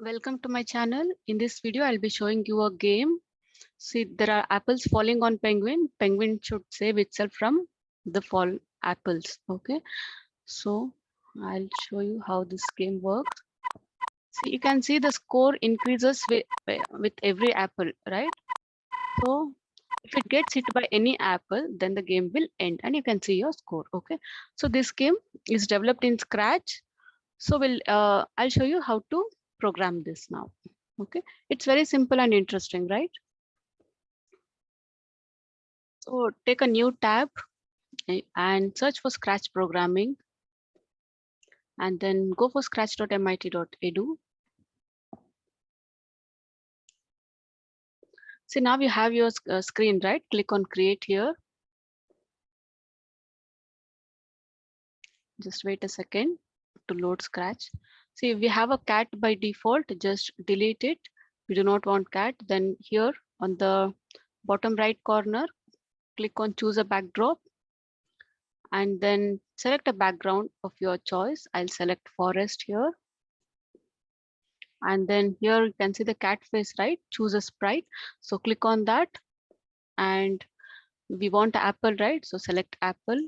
Welcome to my channel. In this video, I'll be showing you a game. See, there are apples falling on penguin. Penguin should save itself from the fall apples. Okay, so I'll show you how this game works. See, you can see the score increases with every apple, right? So if it gets hit by any apple, then the game will end and you can see your score. Okay, so this game is developed in Scratch. So I'll show you how to program this now. Okay, it's very simple and interesting, right? So take a new tab and search for Scratch programming and then go for scratch.mit.edu. So now you have your screen, right? Click on create here. Just wait a second to load Scratch. See, we have a cat by default, just delete it. We do not want cat. Then here on the bottom right corner, click on choose a backdrop and then select a background of your choice. I'll select forest here. And then here you can see the cat face, right? Choose a sprite. So click on that and we want apple, right? So select apple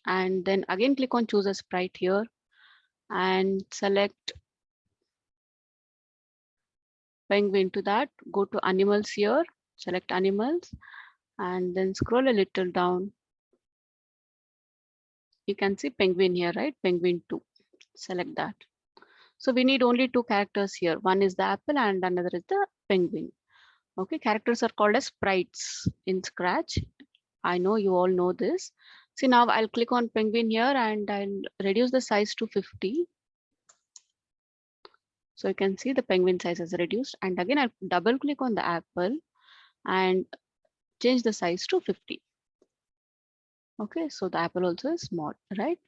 and then again click on choose a sprite here and select penguin. To that, go to animals here, select animals and then scroll a little down. You can see penguin here, right? Penguin 2, select that. So we need only two characters here. One is the apple and another is the penguin. Okay, characters are called as sprites in Scratch. I know you all know this. See, now I'll click on penguin here and I'll reduce the size to 50. So you can see the penguin size is reduced. And again, I'll double click on the apple and change the size to 50. Okay, so the apple also is small, right?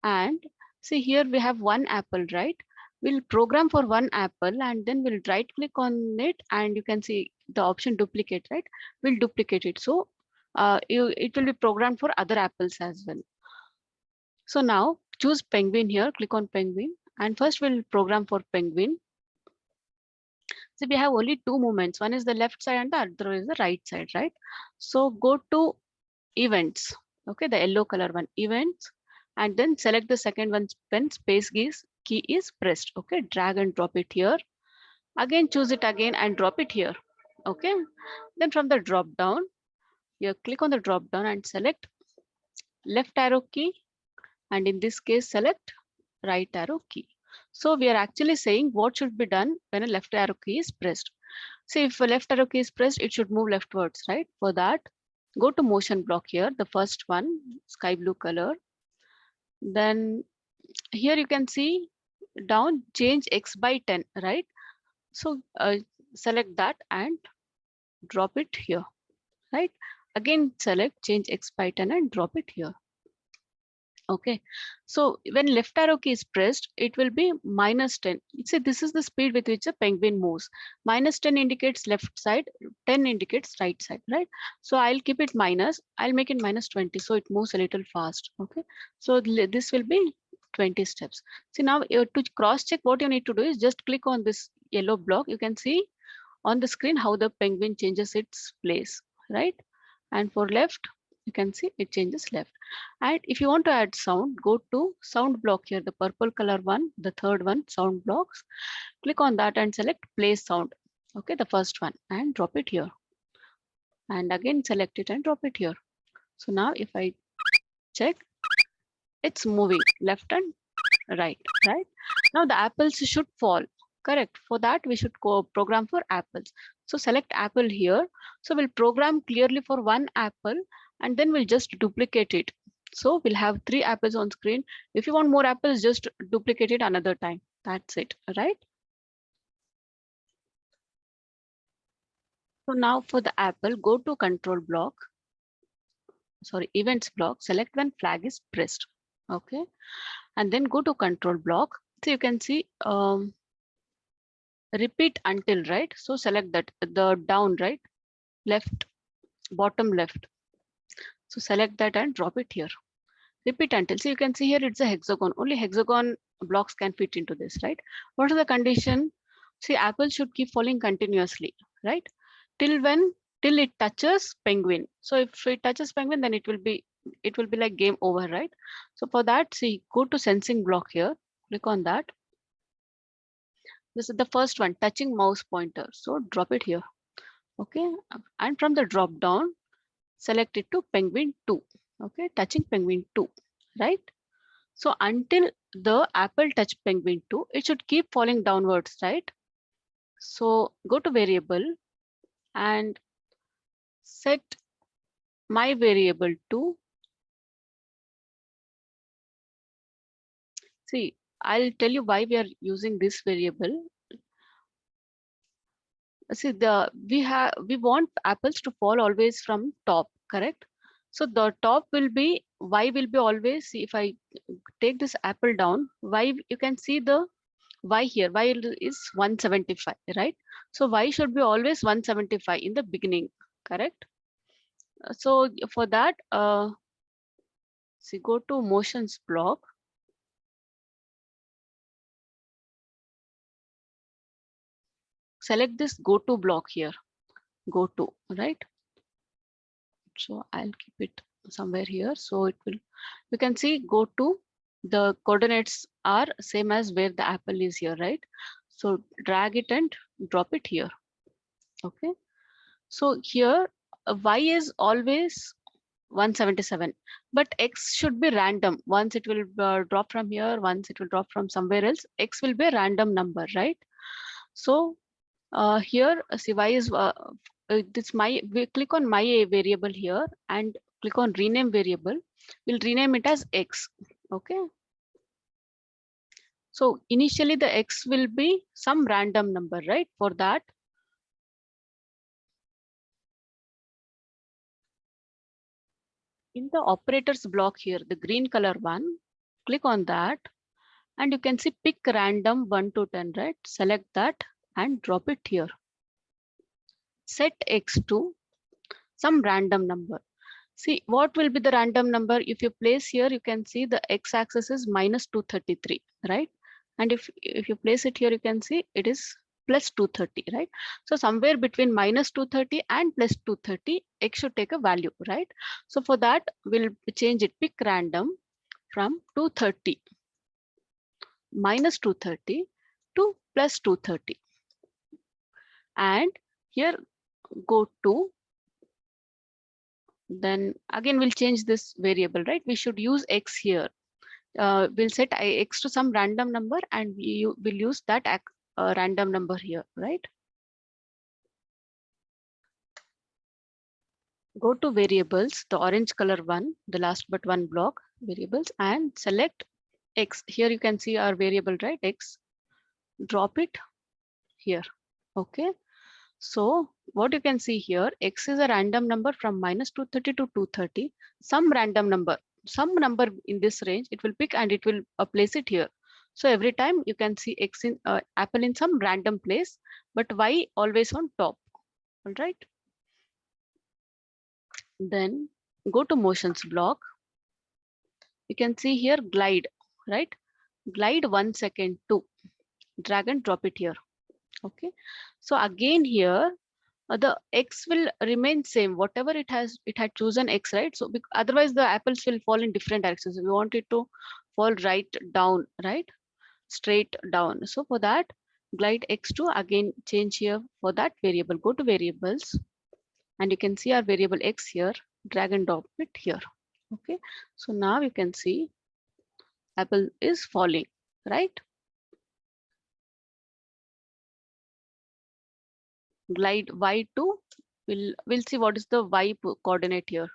And see here we have one apple, right? We'll program for one apple and then we'll right click on it and you can see the option duplicate, right? We'll duplicate it. So it will be programmed for other apples as well. So now choose penguin here, click on penguin and first we'll program for penguin. So we have only two movements. One is the left side and the other is the right side, right? So go to events. Okay, the yellow color one, events, and then select the second one when space key is pressed. Okay, drag and drop it here. Again, choose it again and drop it here. Okay, then from the drop down, you click on the drop down and select left arrow key. And in this case, select right arrow key. So we are actually saying what should be done when a left arrow key is pressed. See, if a left arrow key is pressed, it should move leftwards, right? For that, go to motion block here, the first one, sky blue color. Then here you can see down change X by 10, right? So select that and drop it here, right? Again, select change X by 10 and drop it here. Okay, so when left arrow key is pressed, it will be -10. See, this is the speed with which a penguin moves. -10 indicates left side, 10 indicates right side, right? So I'll keep it minus, I'll make it -20, so it moves a little fast. Okay, so this will be 20 steps. See, now to cross check, what you need to do is just click on this yellow block. You can see on the screen how the penguin changes its place, right? And for left, you can see it changes left. And if you want to add sound, go to sound block here, the purple color one, the third one, sound blocks. Click on that and select play sound. Okay, the first one and drop it here. And again, select it and drop it here. So now if I check, it's moving left and right, right? Now the apples should fall. Correct. For that, we should go program for apples. So select apple here. So we'll program clearly for one apple and then we'll just duplicate it. So we'll have 3 apples on screen. If you want more apples, just duplicate it another time. That's it, right? So now for the apple, go to control block. Sorry, events block. Select when flag is pressed. Okay. And then go to control block. So you can see repeat until, right? So select that, the down, right? Left, bottom left. So select that and drop it here. Repeat until. So you can see here it's a hexagon. Only hexagon blocks can fit into this, right? What is the condition? See, apple should keep falling continuously, right? Till when? Till it touches penguin. So if it touches penguin, then it will be like game over, right? So for that, see, go to sensing block here. Click on that. This is the first one, touching mouse pointer. So drop it here. Okay. And from the drop down, select it to penguin 2. Okay, touching penguin 2, right? So until the apple touch penguin 2, it should keep falling downwards, right? So go to variable and set my variable to, see, I'll tell you why we are using this variable. See, we want apples to fall always from top, correct? So the top will be, y will be always, see, if I take this apple down, y, you can see the y here, y is 175, right? So y should be always 175 in the beginning, correct? So for that, see, go to motions block. Select this go to block here, go to, right? So I'll keep it somewhere here. So it will, you can see go to, the coordinates are same as where the apple is here, right? So drag it and drop it here. Okay. So here y is always 177, but x should be random. Once it will drop from here, once it will drop from somewhere else, x will be a random number, right? So here, see, y is this my, we click on my variable here and click on rename variable. We'll rename it as x. Okay. So initially the x will be some random number, right? For that, in the operators block here, the green color one, click on that and you can see pick random 1 to 10, right? Select that and drop it here. Set x to some random number. See, what will be the random number? If you place here, you can see the x-axis is minus 233, right? And if you place it here, you can see it is plus 230, right? So somewhere between minus 230 and plus 230, x should take a value, right? So for that, we'll change it, pick random from 230, minus 230 to plus 230. And here go to, then again we'll change this variable, right? We should use x here. We'll set x to some random number and we will use that random number here, right? Go to variables, the orange color one, the last but one block, variables, and select x. Here you can see our variable, right? X, drop it here. Okay. So what you can see here, x is a random number from minus 230 to 230, some random number, some number in this range, it will pick and it will place it here. So every time you can see x in apple in some random place, but y always on top. All right. Then go to motions block. You can see here glide, right? Glide 1 second to, drag and drop it here. Okay. So again here, the x will remain same, whatever it had chosen x, right? So otherwise the apples will fall in different directions. We want it to fall right down, right? Straight down. So for that, glide x to, again change here for that variable, go to variables and you can see our variable x here, drag and drop it here. Okay. So now you can see apple is falling, right? Glide y to, we'll see what is the y coordinate here.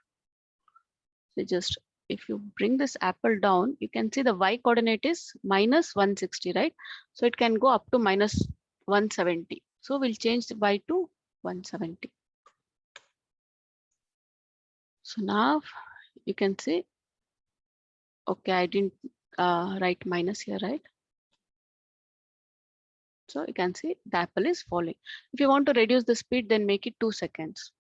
So just, if you bring this apple down, you can see the y coordinate is minus 160, right? So it can go up to minus 170. So we'll change the y to 170. So now you can see, okay, I didn't write minus here, right? So you can see the apple is falling. If you want to reduce the speed, then make it 2 seconds.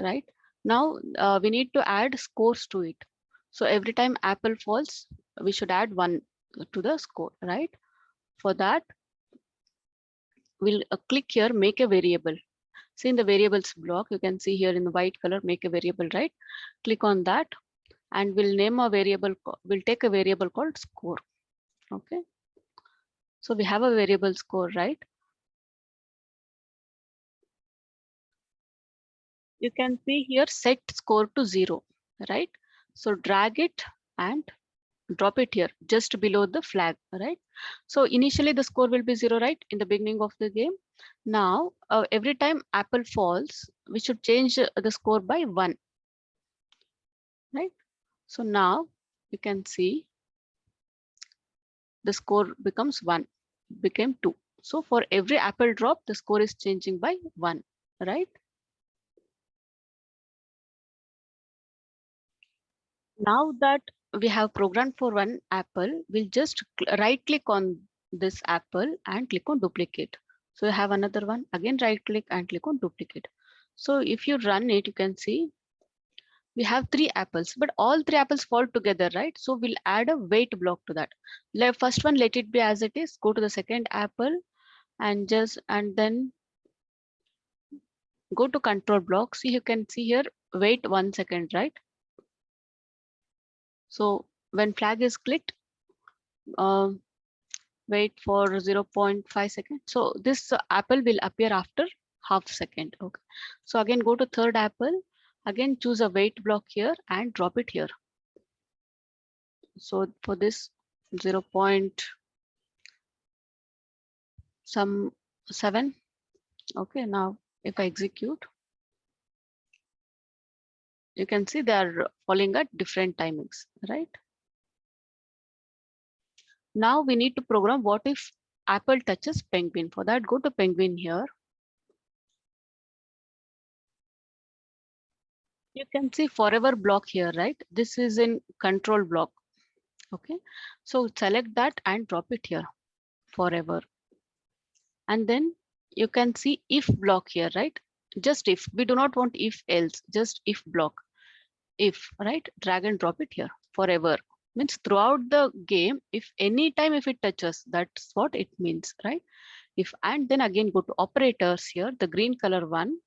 right? Now we need to add scores to it. So every time apple falls, we should add 1 to the score, right? For that, we'll click here, make a variable. See in the variables block, you can see here in the white color, make a variable, right? Click on that and we'll name a variable, we'll take a variable called score. Okay. So we have a variable score, right? You can see here set score to 0, right? So drag it and drop it here just below the flag, right? So initially the score will be 0, right? In the beginning of the game. Now, every time apple falls, we should change the score by 1, right? So now you can see the score becomes 1, became 2. So for every apple drop, the score is changing by 1, right? Now that we have programmed for one apple, we'll just right click on this apple and click on duplicate. So you have another one, again right click and click on duplicate. So if you run it, you can see we have 3 apples, but all 3 apples fall together, right? So we'll add a wait block to that. First one, let it be as it is. Go to the second apple and then go to control block. See, you can see here, wait 1 second, right? So when flag is clicked, wait for 0.5 seconds. So this apple will appear after half second. Okay. So again, go to third apple. Again, choose a wait block here and drop it here. So for this 0.7. Okay. Now if I execute, you can see they are falling at different timings, right? Now we need to program what if apple touches penguin. For that, go to penguin here. You can see forever block here, right? This is in control block. Okay, so select that and drop it here, forever. And then you can see if block here, right? Just if, we do not want if else, just if block. If, right? Drag and drop it here, forever. Means throughout the game, if anytime if it touches, that's what it means, right? If, and then again go to operators here, the green color one.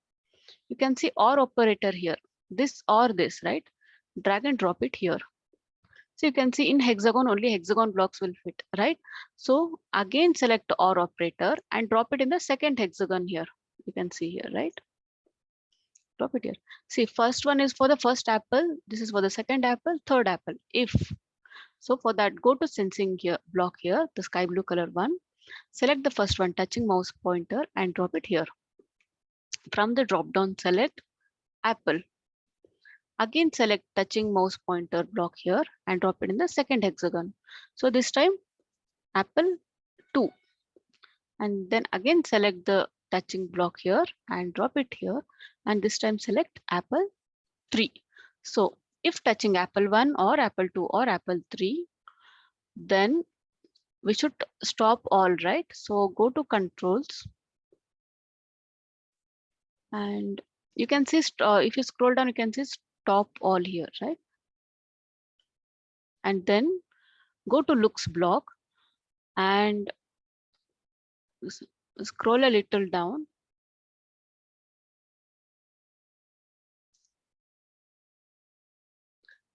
You can see or operator here, this or this, right? Drag and drop it here. So you can see in hexagon, only hexagon blocks will fit, right? So again, select OR operator and drop it in the second hexagon here. You can see here, right? Drop it here. See, first one is for the first apple. This is for the second apple, third apple. If, so for that, go to sensing here, block here, the sky blue color one. Select the first one, touching mouse pointer and drop it here. From the drop down, select apple. Again, select touching mouse pointer block here and drop it in the second hexagon. So this time, apple 2. And then again, select the touching block here and drop it here. And this time select apple 3. So if touching apple 1 or apple 2 or apple 3, then we should stop all, right? So go to controls. And you can see, if you scroll down, you can see stop all here, right? And then go to looks block and scroll a little down.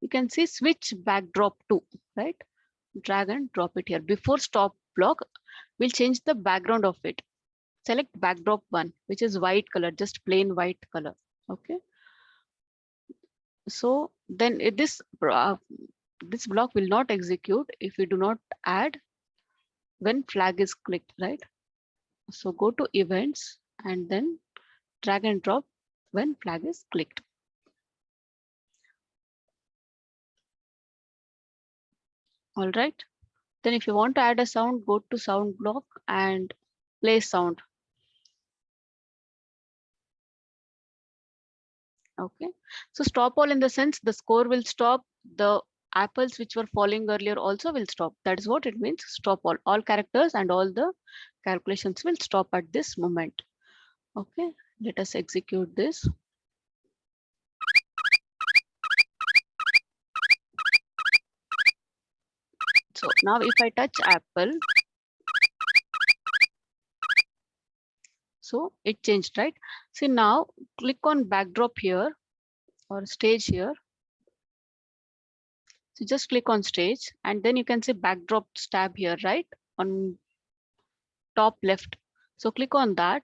You can see switch backdrop to, right? Drag and drop it here. Before stop block, we'll change the background of it. Select backdrop 1, which is white color, just plain white color. Okay. So then this block will not execute if we do not add when flag is clicked, right? So go to events and then drag and drop when flag is clicked. All right. Then if you want to add a sound, go to sound block and play sound. Okay. So stop all in the sense the score will stop, the apples which were falling earlier also will stop. That is what it means. Stop all. All characters and all the calculations will stop at this moment. Okay. Let us execute this. So now if I touch apple, so it changed, right? See, now click on backdrop here or stage here. So just click on stage and then you can see backdrop tab here, right? On top left. So click on that.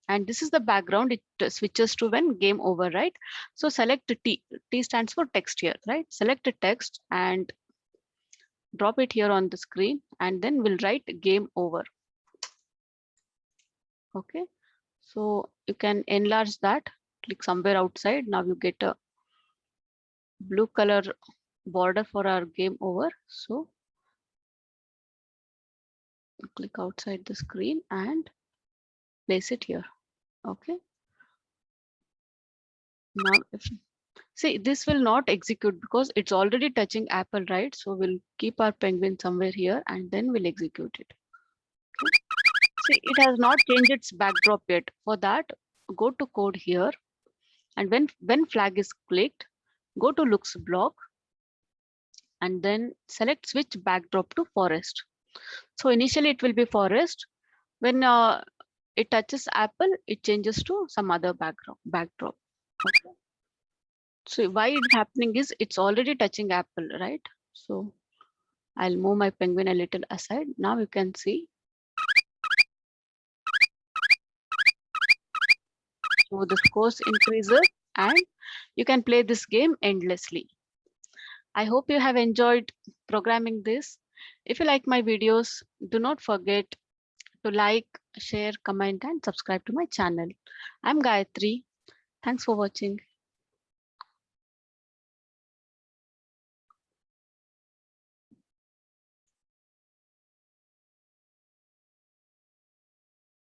And this is the background. It switches to when game over, right? So select T. T stands for text here, right? Select the text and drop it here on the screen. And then we'll write game over. Okay. So you can enlarge that. Click somewhere outside. Now you get a blue color border for our game over. So click outside the screen and place it here. Okay. Now if see, this will not execute because it's already touching apple, right? So we'll keep our penguin somewhere here and then we'll execute it. Okay. See, it has not changed its backdrop yet. For that, go to code here. And when flag is clicked, go to looks block and then select switch backdrop to forest. So initially it will be forest. When it touches apple, it changes to some other backdrop. Okay. So why it's happening is it's already touching apple, right? So I'll move my penguin a little aside. Now you can see. So the scores increases and you can play this game endlessly. I hope you have enjoyed programming this. If you like my videos, do not forget to like, share, comment, and subscribe to my channel. I'm Gayatri. Thanks for watching.